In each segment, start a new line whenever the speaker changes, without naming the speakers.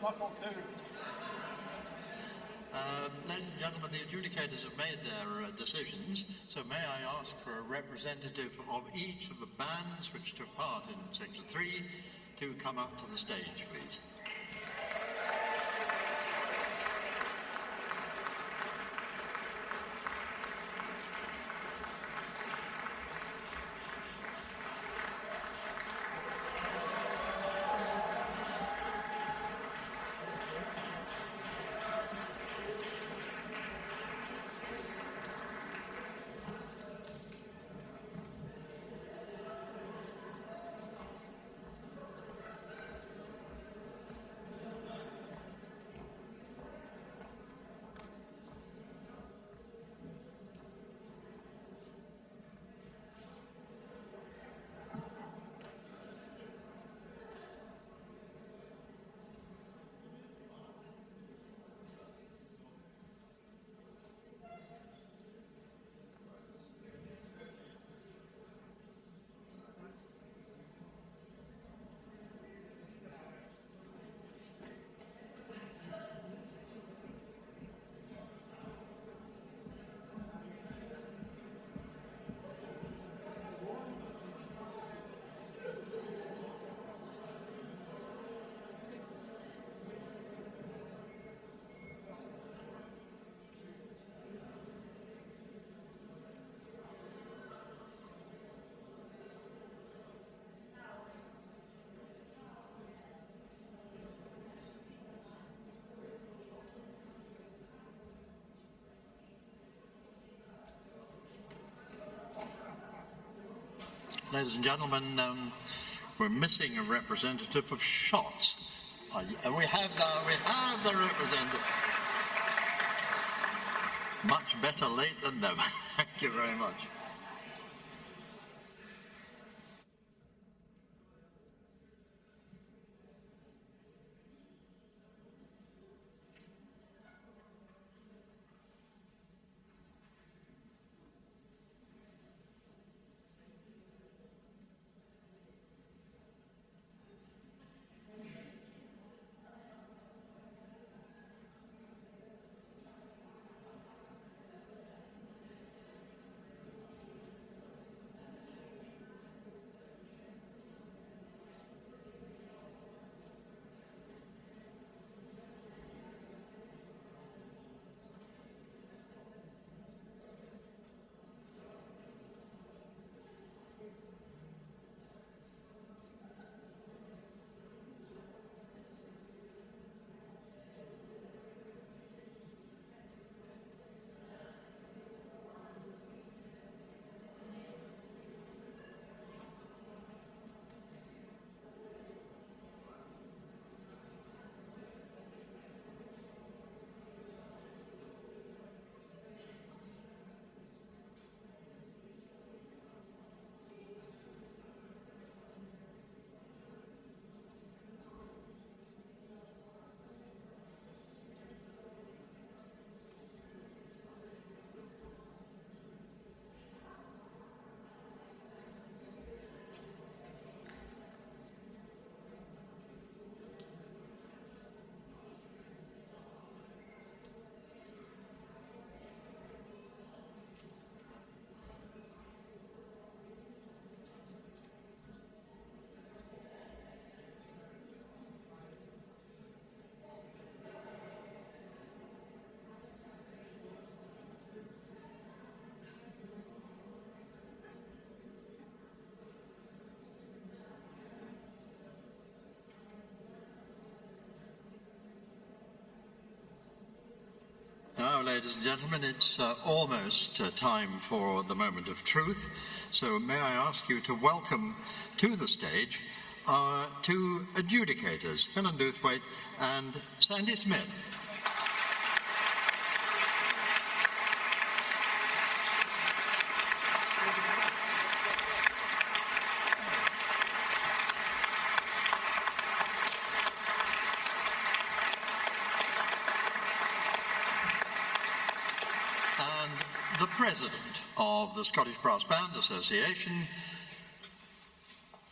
buckle too.
Ladies and gentlemen, the adjudicators have made their decisions, so may I ask for a representative of each of the bands which took part in Section 3 to come up to the stage, please. Ladies and gentlemen, we're missing a representative of Shotts. We have the representative. Much better late than never. Thank you very much. Now, ladies and gentlemen, it's almost time for the moment of truth. So may I ask you to welcome to the stage our two adjudicators, Helen Doothwaite and Sandy Smith. The President of the Scottish Brass Band Association,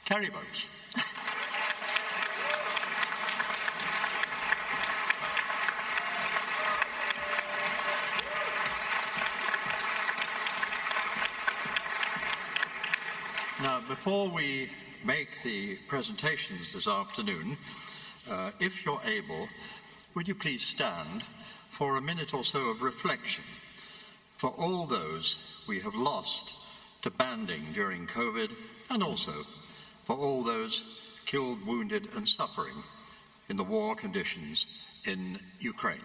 Kerry Bowes. before we make the presentations this afternoon, if you're able, would you please stand for a minute or so of reflection for all those we have lost to banding during COVID, and also for all those killed, wounded and suffering in the war conditions in Ukraine.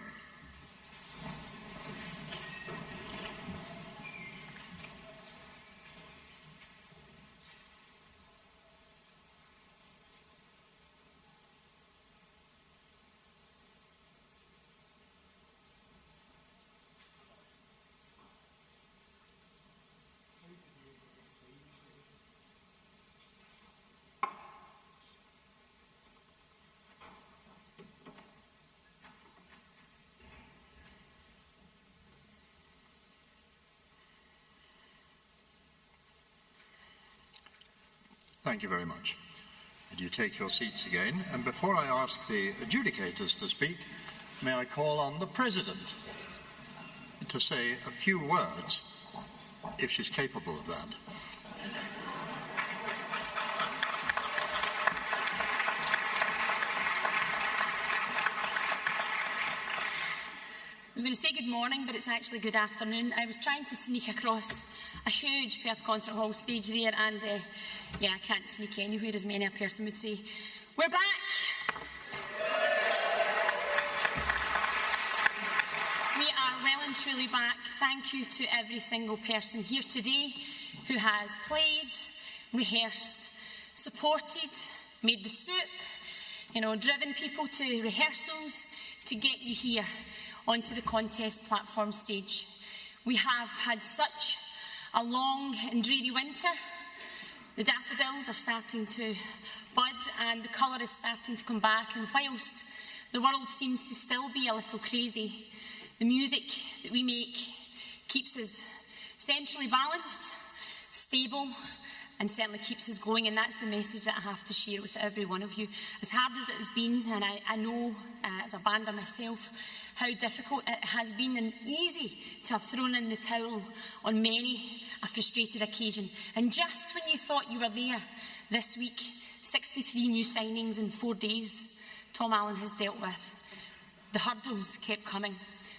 Thank you very much. Would you take your seats again? And before I ask the adjudicators to speak, may I call on the President to say a few words, if she's capable of that.
I was going to say good morning, but it's actually good afternoon. I was trying to sneak across a huge Perth Concert Hall stage there, and yeah, I can't sneak anywhere, as many a person would say. We're back! We are well and truly back. Thank you to every single person here today who has played, rehearsed, supported, made the soup, driven people to rehearsals to get you here onto the contest platform stage. We have had such a long and dreary winter. The daffodils are starting to bud and the colour is starting to come back, and whilst the world seems to still be a little crazy, the music that we make keeps us centrally balanced, stable, and certainly keeps us going, and that's the message that I have to share with every one of you. As hard as it has been, and I know as a bander myself how difficult it has been and easy to have thrown in the towel on many a frustrated occasion. And just when you thought you were there, this week, 63 new signings in 4 days, Tom Allen has dealt with. The hurdles kept coming,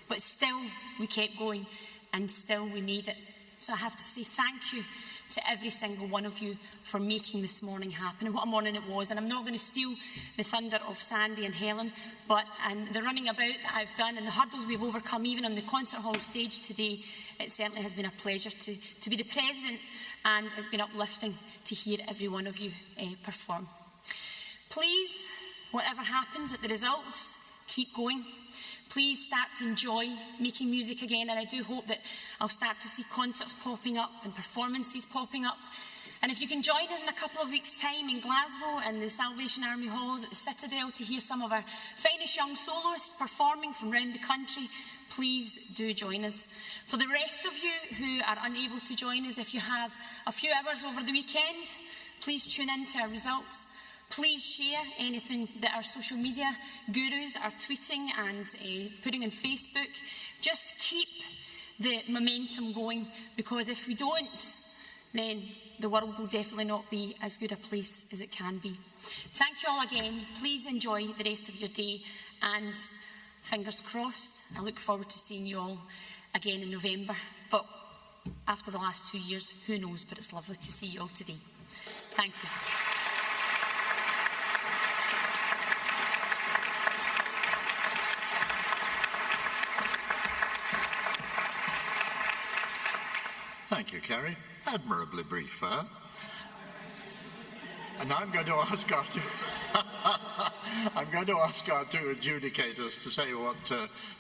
but still we kept going, and still we made it. So I have to say thank you to every single one of you for making this morning happen. And what a morning it was. And I'm not going to steal the thunder of Sandy and Helen, and the running about that I've done and the hurdles we've overcome, even on the concert hall stage today, it certainly has been a pleasure to be the president, and it's been uplifting to hear every one of you perform. Please, whatever happens at the results, keep going. Please start to enjoy making music again, and I do hope that I'll start to see concerts popping up and performances popping up. And if you can join us in a couple of weeks' time in Glasgow and the Salvation Army Halls at the Citadel to hear some of our finest young soloists performing from around the country, please do join us. For the rest of you who are unable to join us, if you have a few hours over the weekend, please tune in to our results. Please share anything that our social media gurus are tweeting and putting on Facebook. Just keep the momentum going, because if we don't, then the world will definitely not be as good a place as it can be. Thank you all again. Please enjoy the rest of your day, and fingers crossed, I look forward to seeing you all again in November. But after the last 2 years, who knows, but it's lovely to see you all today. Thank you.
Thank you, Kerry. Admirably brief, huh? And I'm going to ask our two adjudicators to say what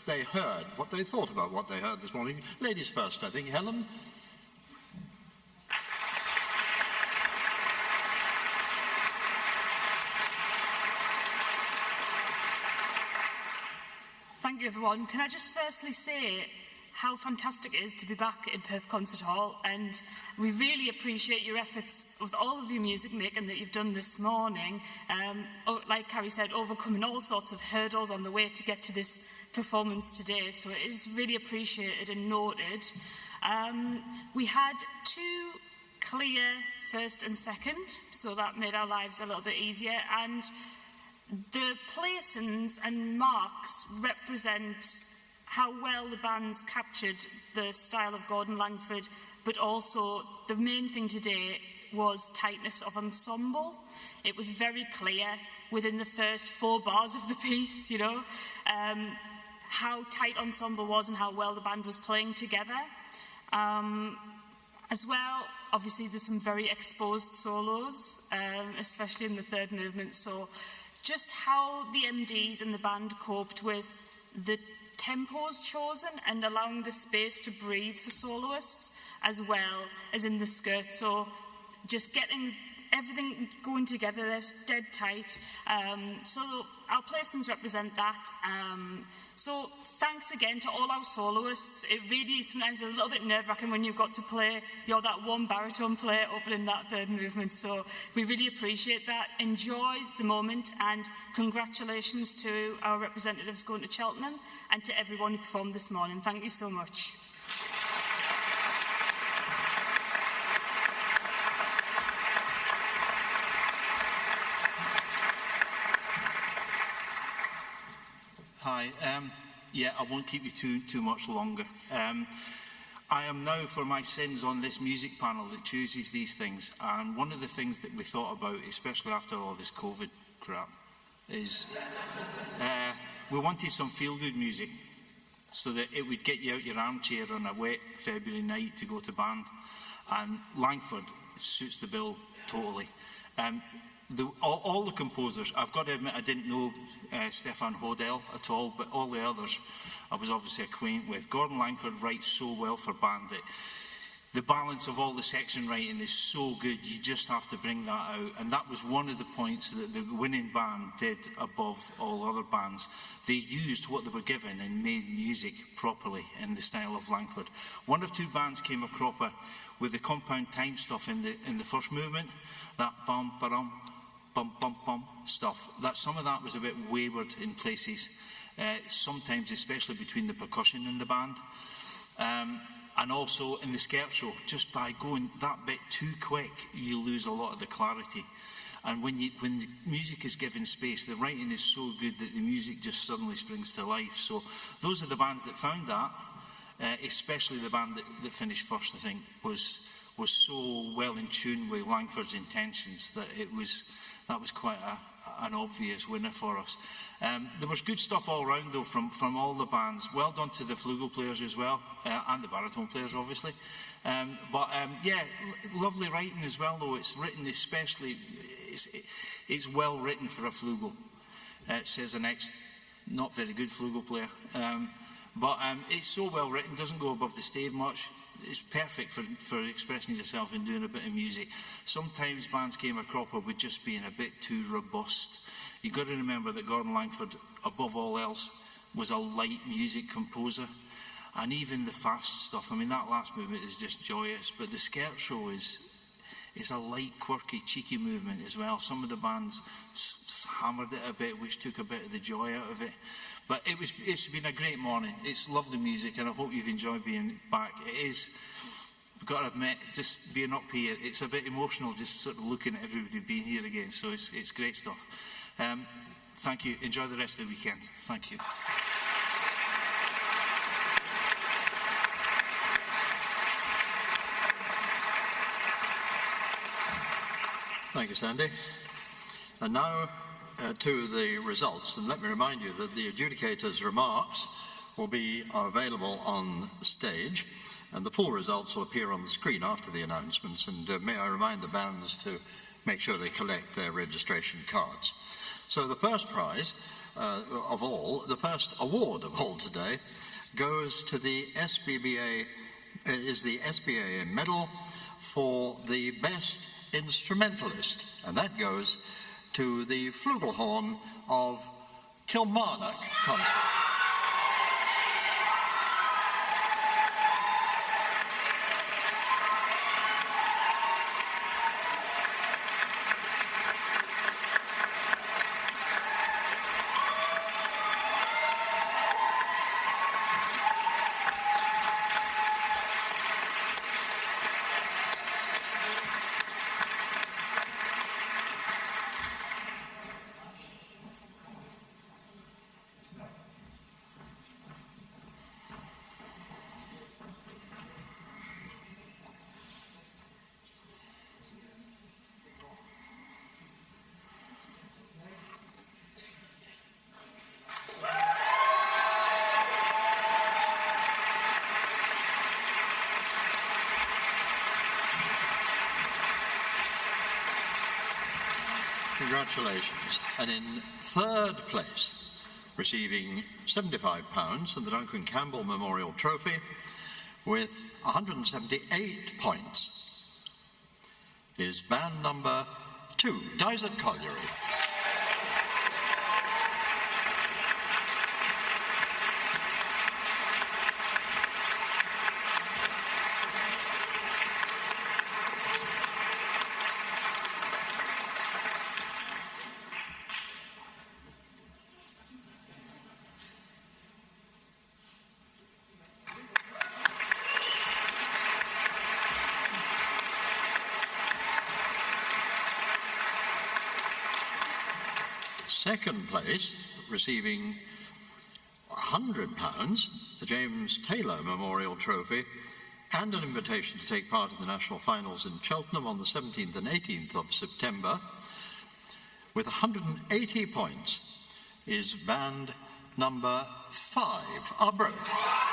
they heard, what they thought about what they heard this morning. Ladies first, I think. Helen?
Thank you, everyone. Can I just firstly say how fantastic it is to be back in Perth Concert Hall, and we really appreciate your efforts with all of your music making that you've done this morning. Like Carrie said, overcoming all sorts of hurdles on the way to get to this performance today, so it is really appreciated and noted. We had two clear first and second, so that made our lives a little bit easier. And the placings and marks represent how well the bands captured the style of Gordon Langford, but also the main thing today was tightness of ensemble. It was very clear within the first 4 bars of the piece, how tight ensemble was and how well the band was playing together. As well, obviously there's some very exposed solos, especially in the third movement, so just how the MDs and the band coped with the tempos chosen and allowing the space to breathe for soloists, as well as in the skirt. So just getting everything going together, they're dead tight. So our placings represent that. So thanks again to all our soloists. It really is sometimes a little bit nerve-wracking when you've got to play, you're that one baritone player opening that third movement. So we really appreciate that. Enjoy the moment, and congratulations to our representatives going to Cheltenham and to everyone who performed this morning. Thank you so much.
Hi. Yeah, I won't keep you too much longer. I am now, for my sins, on this music panel that chooses these things, and one of the things that we thought about, especially after all this COVID crap, is we wanted some feel-good music so that it would get you out your armchair on a wet February night to go to band, and Langford suits the bill totally. All the composers, I've got to admit I didn't know Stefan Hodel at all, but all the others I was obviously acquainted with. Gordon Langford writes so well for band that the balance of all the section writing is so good, you just have to bring that out. And that was one of the points that the winning band did above all other bands. They used what they were given and made music properly in the style of Langford. One of 2 bands came a cropper with the compound time stuff in the first movement, that bum-ba-dum, bum-bum-bum stuff. Some of that was a bit wayward in places, sometimes especially between the percussion and the band. And also in the scherzo, just by going that bit too quick, you lose a lot of the clarity. And when the music is given space, the writing is so good that the music just suddenly springs to life. So those are the bands that found that, especially the band that finished first, I think, was so well in tune with Langford's intentions that that was quite an obvious winner for us. There was good stuff all round though from all the bands. Well done to the flugel players as well, and the baritone players obviously. Yeah, lovely writing as well though. It's written especially, it's well written for a flugel. Says the next not very good flugel player. It's so well written, doesn't go above the stave much. It's perfect for expressing yourself and doing a bit of music. Sometimes bands came a cropper with just being a bit too robust. You've got to remember that Gordon Langford, above all else, was a light music composer. And even the fast stuff, I mean, that last movement is just joyous, but the scherzo is a light, quirky, cheeky movement as well. Some of the bands hammered it a bit, which took a bit of the joy out of it. But it's been a great morning. It's lovely music, and I hope you've enjoyed being back. It is, I've got to admit, just being up here, it's a bit emotional just sort of looking at everybody being here again. So it's great stuff. Thank you. Enjoy the rest of the weekend. Thank you.
Thank you, Sandy. And now to the results. And let me remind you that the adjudicators' remarks will be available on stage, and the full results will appear on the screen after the announcements. And may I remind the bands to make sure they collect their registration cards. So the first prize of all, the first award of all today, goes to the SBBA, is the SBA medal for the best instrumentalist, and that goes to the flugelhorn of Kilmarnock Concert. Congratulations. And in third place, receiving £75 and the Duncan Campbell Memorial Trophy with 178 points, is band number 2, Dysart Colliery. Second place, receiving £100, the James Taylor Memorial Trophy, and an invitation to take part in the national finals in Cheltenham on the 17th and 18th of September, with 180 points, is band number 5, Arbroath.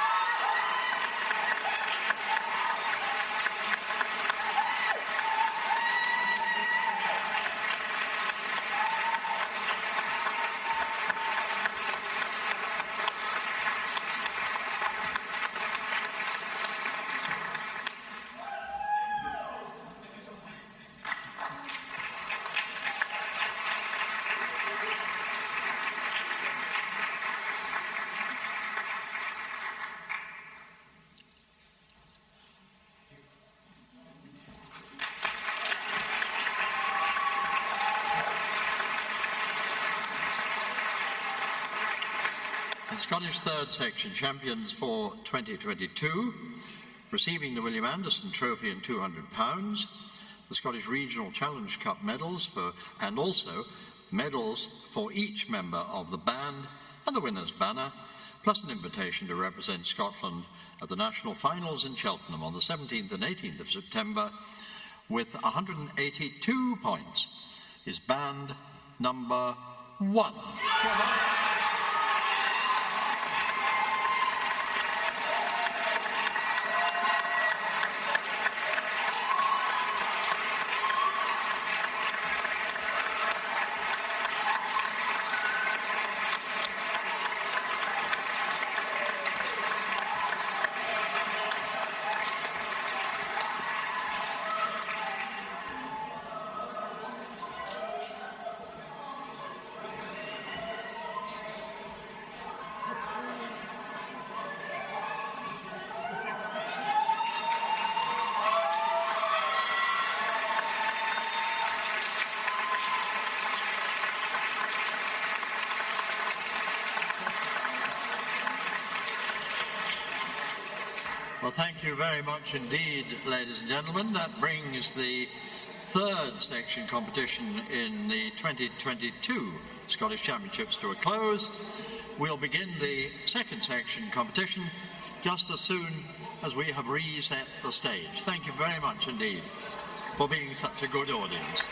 The Scottish Third Section champions for 2022, receiving the William Anderson Trophy and £200, the Scottish Regional Challenge Cup medals and also medals for each member of the band and the winner's banner, plus an invitation to represent Scotland at the national finals in Cheltenham on the 17th and 18th of September, with 182 points, is band number 1. Well, thank you very much indeed, ladies and gentlemen. That brings the third section competition in the 2022 Scottish Championships to a close. We'll begin the second section competition just as soon as we have reset the stage. Thank you very much indeed for being such a good audience.